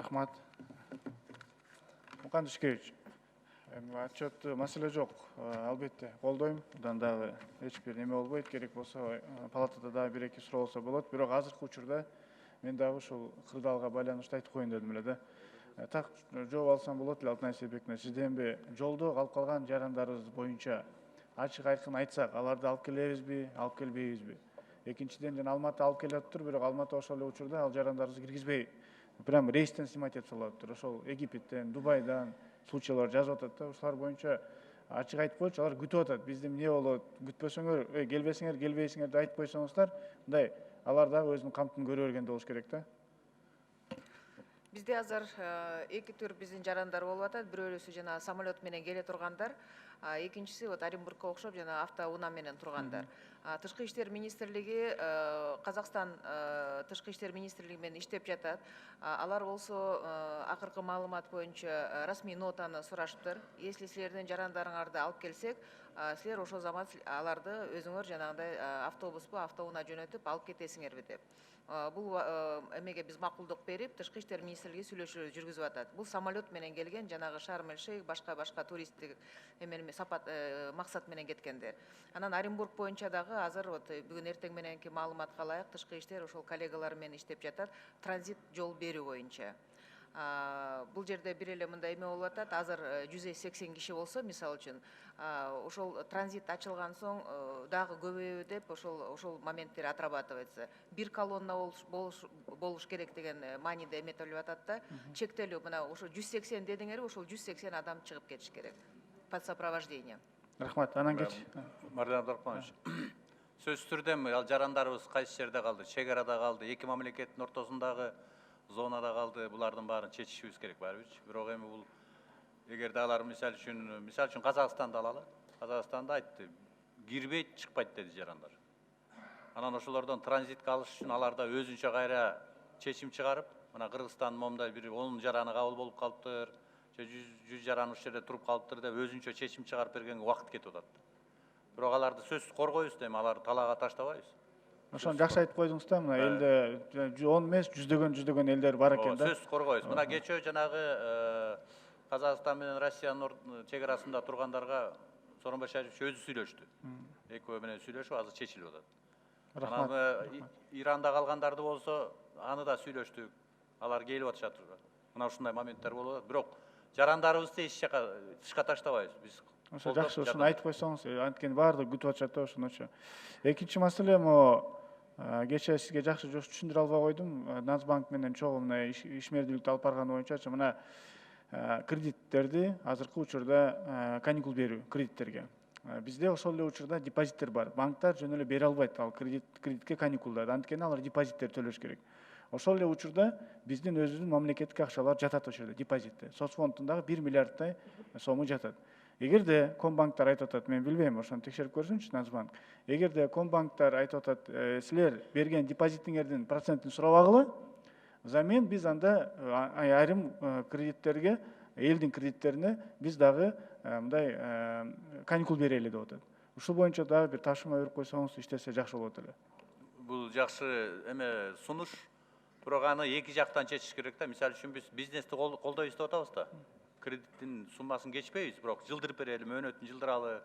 Рахмат. Мукан Тышкевич. Отчетты маселе жоқ. Албетте колдойм. Бұдан дағы ешбір неме болбойт. Керек болса, палатада да бір-екі суроо болса болот. Бирок азыркы учурда мен дагы ушул кырдаалга байланыштуу айтып коеюн дедим эле да. Так жооп алсам болот эле Алтынай Сейилбековна. Сизден жолдо калып калган жарандарыбыз боюнча ачык айкын айтсак, аларды алып келебизби, алып келбейбизби? Экинчиден, жана Алматы алып келиптыр, бирок Алматы ошол эле учурда ал жарандарыбызды киргизбей, прям рейстен снимать этип салыптыр. Ошол Египеттен, Дубайдан случайлар жазып атат да. Ушулар боюнча ачык айтып койчу, алар күтүп атат. Биздин эмне болот? Күтпөсөңөр, келбесиңер, келбейсиңер деп айтып койсоңуздар, мындай алар дагы өзүнүн камтын көрө бергенде болуш керек да. Bizde azar iki tür bizim jaranдар болуп атат. Бирөөлөсү жана самолет менен келе тургандар, экинчиси вот Оренбургка окшоп жана автоунаа менен тургандар. Тышкы иштер министрлиги, Казакстан тышкы иштер министрлиги менен иштеп жатат. Алар болсо акыркы маалымат боюнча расмий нотаны сурашыптыр. Если силердин жарандарыңарды алып келсек, силер ошол заман аларды өзүңөр жанагындай автобуспу, автоунаа жөнөтүп алып кетесиңерби деп. Бул эмеге биз макулдук берип, тышкы иштер министрлиги сүйлөшүү жүргүзүп атат. Бул самолет менен келген жанагы Шарм-эль-Шейх, башка туристтик сапат максат менен кеткендер. Анан Оренбург боюнча дагы азыр вот бүгүн эртең мененки маалыматка ылайык тышкы иштер ошол коллегалар менен иштеп жатат, транзит жол берүү боюнча. Бул жерде бир эле мындай эме болуп атат. Азыр 180 киши болсо, мисалы үчүн, ошол транзит ачылган соң дагы көбөйөбү деп ошол моменттер отрабатывается. Бир колонна болуш керек деген мааниде эметилип атат да. Чектелүү мына ошо 180 дедиңерби, ошол 180 адам чыгып кетиш керек под сопровождением. Рахмат. Анан кеч. Мардан Абдрахманович. Сөзсүз түрдө ал жарандарыбыз кайсы жерде калды? Чек арада калды. Эки мамлекеттин ортосундагы зонада калды. Булардын баарын чечишибиз керек барыбычы. Бирок эми бул эгерде алар мисал үчүн Казакстанды алалы. Казакстанда айтты, кирбейт, чыкпайт деди жарандар. Анан ошолордон транзитке алыш үчүн аларда өзүнчө кайра чечим чыгарып, мына Кыргызстан момундай бир 10 жараны кабыл болуп калыптыр, же 100 жаран ушул жерде туруп калыптыр деп өзүнчө чечим чыгарып бергенге убакыт кетип атат. Бирок аларды сөзсүз коргойбуз да, эми аларды талаага таштабайбыз. Ошону жакшы айтып койдуңуз да, мына элде 10 эмес, жүздөгөн элдер бар экен да. Сөзсүз коргойбуз. Мына кечөө жанагы Казакстан менен Россиянын чек арасында тургандарга Сооронбай Шарипович өзү сүйлөштү. Экөө менен сүйлөшүп, азыр чечилип атат. Рахмат. Иранда калгандарды болсо, аны да сүйлөштүк. Алар келип атышат. Мына ушундай моменттер болуп атат. Бирок жарандарыбызды эч жака тышка таштабайбыз. Биз ошо жакшы, ошону айтып койсоңуз, анткени баардыгы күтүп атышат да ошонучу. Экинчи маселе могу кечээ сизге жакшы түшүндүрө албай койдум. Нацбанк менен чогуу мына ишмердүүлүктү алып барганы боюнча мына кредиттерди азыркы учурда каникул берүү кредиттерге. Бизде ошол эле учурда депозиттер бар. Банктар жөн эле бере албайт ал кредитке каникулдарды. Анткени алар депозиттер төлөш керек. Ошол эле учурда биздин өзүбүздүн мамлекеттик акчалар жатат ошол жерде депозитте. Соцфондундагы 1 миллиардтай сому жатат. Эгерде Комбанктар айтып атат, мен билбейм, ошону текшерип көрсүнчү Нацбанк. Эгерде Комбанктар айтып атат, силер берген депозитиңердин процентин сурабагыла, взамен биз анда айрым кредиттерге, элдин кредиттерине биз дагы мындай каникул берели деп атат. Ушул боюнча дагы бир тапшырма берип койсоңуз иштесе жакшы болот эле. Бул жакшы эме сунуш. Бирок аны эки жактан чечиш керек да. Мисалы үчүн биз бизнести колдойбуз деп атабыз да. Кредиттин суммасын кечпейбиз, бирок жылдырып берели, мөөнөтүн жылдыралы,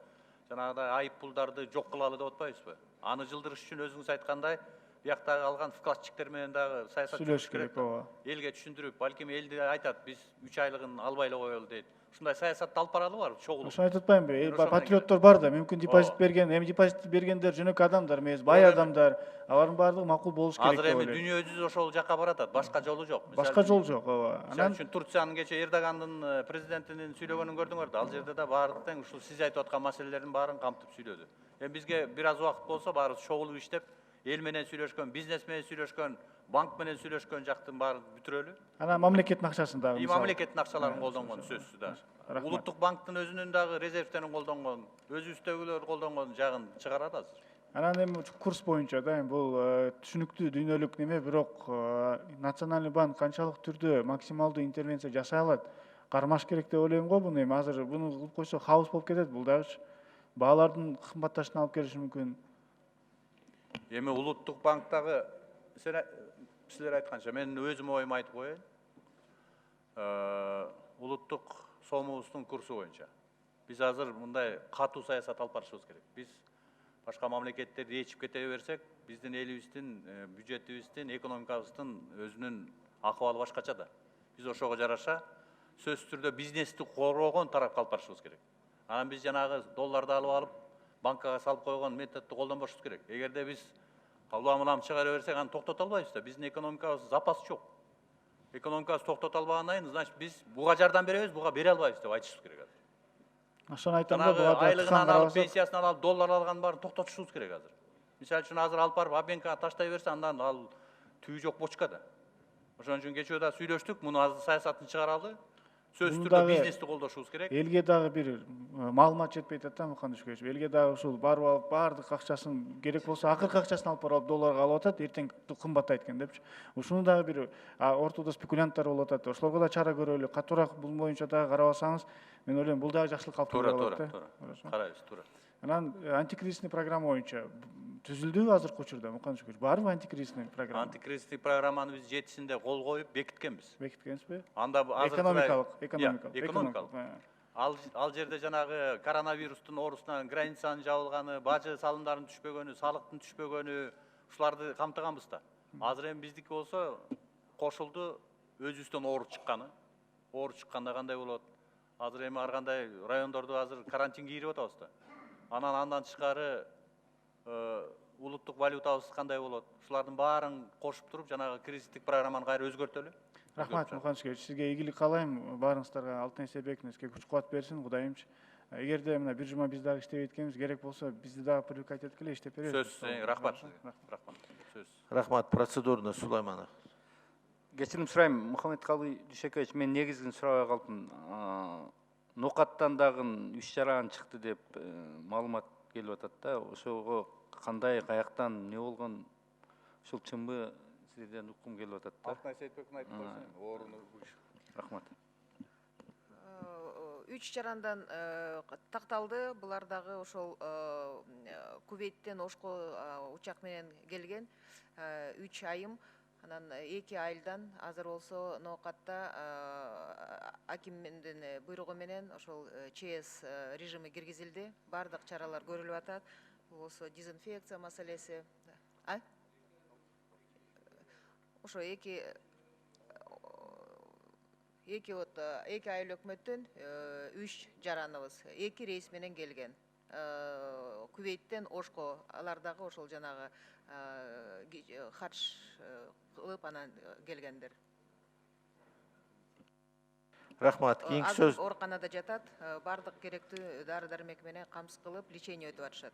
жанагыдай айып пулдарды жок кылалы деп атпайбызбы? Аны жылдырыш үчүн өзүңүз айткандай, бияктагы алган вкладчиктер менен дагы саясат жүргүзүш керек. Элге түшүндүрүп, балким элди айтат, биз 3 айлыгын албай эле коелу дейт. Ушундай саясатты алып баралы бар, чогулуп. Ошону айтып атпаймынбы? Патриоттор бар да, мүмкүн депозит берген, эми депозит бергендер жөнөкөй адамдар эмес, бай адамдар. Алардын баардыгы макул болуш керек деп ойлойм. Азыр эми дүйнө жүзү ошол жакка баратат, башка жолу жок. Башка жол жок, ооба. Анан үчүн Турциянын кечээ Эрдогандын президентинин сүйлөгөнүн көрдүңөр да, ал жерде да баардык тең ушул сиз айтып аткан маселелердин баарын камтып сүйлөдү. Эми бизге бир аз убакыт болсо баарыбыз чогулуп иштеп, эл менен сүйлөшкөн, бизнес менен сүйлөшкөн, банк менен сүйлөшкөн жактын баарын бүтүрөлү. Анан мамлекеттин акчасын дагы. Мамлекеттин акчаларын колдонгон сөзсүз да. Улуттук банктын өзүнүн дагы резервтерин колдонгон, өзүбүздөгүлөр колдонгон жагын чыгарат азыр. Анан эми курс боюнча да, эми бул түшүнүктүү дүйнөлүк неме, бирок Национальный банк канчалык түрдө максималдуу интервенция жасай алат, кармаш керек деп ойлойм го. Буну эми азыр буну кылып койсо хаос болуп кетет, бул дагычы баалардын кымбатташына алып келиши мүмкүн. Эми улуттук банктагы силер айтканча мен өзүм оюмду айтып коеюн. улуттук сомубуздун курсу боюнча. Биз азыр мындай катуу саясат алып барышыбыз керек. Биз башка мамлекеттерди ээрчип кете берсек, биздин элибиздин бюджетибиздин, экономикабыздын өзүнүн акыбалы башкача да. Биз ошого жараша сөзсүз түрдө бизнести коргогон тарапка алып барышыбыз керек. Анан биз жанагы долларды алып алып, банкага салып койгон методду колдонбошубуз керек. Эгерде биз улам чыгара берсек, аны токтото албайбыз да. Биздин экономикабыз запас жок. Экономикабыз токтото албагандан кийин, значит, биз буга жардам беребиз, буга бере албайбыз деп айтышыбыз керек азыр. Ошону айтам да, Жанагы буга да айлыгынан тыкан алып, карабасак, пенсиясынан алып, доллар алганын баарын токтотушубуз керек азыр. Мисалы үчүн азыр алып барып обменкага таштай берсе, андан ал түбү жок бочка да. Ошон үчүн кечээ да сүйлөштүк, муну азыр саясатын чыгаралы. Сөзсүз Муну түрдө дагы бизнести колдошубуз керек. элге дагы бир маалымат жетпей атат да, Мукан Ишкевич. Элге дагы ушул барып алып, баардык акчасын, керек болсо акыркы акчасын алып барып долларга алып атат, эртең кымбаттайт экен депчи. Ушуну дагы бир ортодо спекулянттар болуп атат. Ошолорго да чара көрөлү. Катуураак бул боюнча дагы карабасаңыз, мен ойлойм бул дагы жакшылыкка алып келе алат да. Карайбыз, туура. Анан антикризисный программа боюнча түзүлдүбү азыркы учурда, Мукан Ишкевич? Барбы антикризисный программа? Антикризистик программаны биз 7-синде кол коюп бекиткенбиз. Бекиткенсизби? Анда азыр экономикалык. Ал жерде жанагы коронавирустун оорусунан границанын жабылганы, бажы салымдардын түшпөгөнү, салыктын түшпөгөнү, ушуларды камтыганбыз да. Азыр эми биздики болсо кошулду, өзүбүздөн оору чыкканы. Оору чыкканда кандай болот? Азыр эми ар кандай райондорду азыр карантинге кирип атабыз да. Андан тышкары улуттук валютабыз кандай болот? Ушулардын баарын кошуп туруп, жанагы кризистик программаны кайра өзгөртөлү. Рахмат, Мукан Ишкевич. Сизге ийгилик каалайм. Баарыңыздарга Алтын Эсебековичке күч кубат берсин, Кудайымчы. Эгерде мына бир жума биз дагы иштебей эткенбиз, керек болсо бизди дагы привлекать эткиле, иштеп беребиз. Сөз, рахмат. Рахмат. Сөз. Рахмат, процедурный Сулайманов. Кечирим сурайм, Мухаммедкалый Дүйшөкевич, мен негизгин сурабай калдым. Нокаттан дагы иш жаран чыкты деп маалымат келип атат да. Ошого кандай, каяктан, эмне болгон? Ушул чынбы? Сизден уккум келип атат да. Алтынай Сейитбековдун айтып койсун, ооруну. Рахмат. 3 жарандан такталды. Булар дагы ошол Кувейттен Ошко учак менен келген 3 айым. Анан 2 айылдан азыр болсо Нокатта акимдин буйругу менен ошол ЧС режими киргизилди. Бардык чаралар көрүлүп атат. Бул болсо дезинфекция маселеси. Ошо эки айыл өкмөттөн 3 жараныбыз 2 рейс менен келген. Кувейттен Ошко, алар дагы ошол жанагы хадж кылып анан келгендер. Рахмат, кийинки сөз. Ооруканада жатат, бардык керектүү дары дармек менен камсыз кылып лечение өтүп атышат.